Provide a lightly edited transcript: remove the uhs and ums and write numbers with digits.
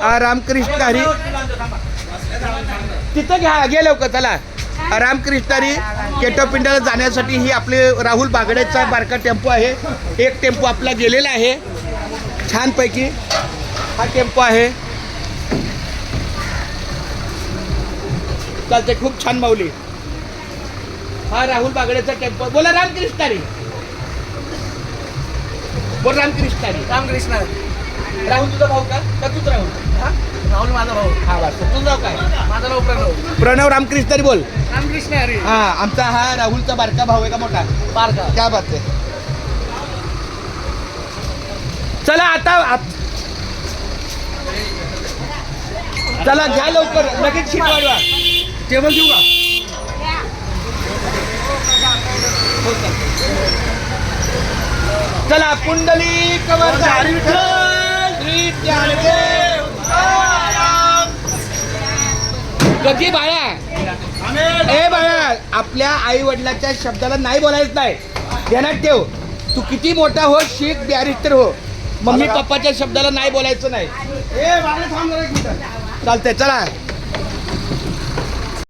रामकृष्ण हरी तिथं घ्या गे लवकर चला. रामकृष्ण हरी केटोपिंडाला जाण्यासाठी ही आपले राहुल बागडेचा बारका टेम्पो आहे. एक टेम्पो आपला गेलेला आहे छानपैकी. हा टेम्पो आहे चालते खूप छान माऊली. हा राहुल बागडेचा टेम्पो. बोला रामकृष्ण हरी. बोल रामकृष्ण हरी. रामकृष्ण. राहुल तुझा भाऊ का तूच राहुल? राहुल माझा भाऊ. हा वाटतं तुझं नाव काय? माझं नाव प्रणव. प्रणव रामकृष्ण हरी बोल. रामकृष्ण हरी. हा आमचा हा राहुलचा बारका भाऊ आहे का मोठा? बारका. क्या बात आहे. चला आता चला घ्या लवकर लगेच सीट वाढवा. टेबल देऊ का? हो, चला पुंडली कवरचा विठ्ठल श्री ज्ञानदेव कधी बाळा ए बाळा आपल्या आई वडिलाच्या शब्दाला नाही बोलायचं नाही. ध्यानात ठेव. तू किती मोठा हो शीख बॅरिस्टर हो मम्मी पप्पाच्या शब्दाला नाही बोलायचं नाही. चालतंय चला.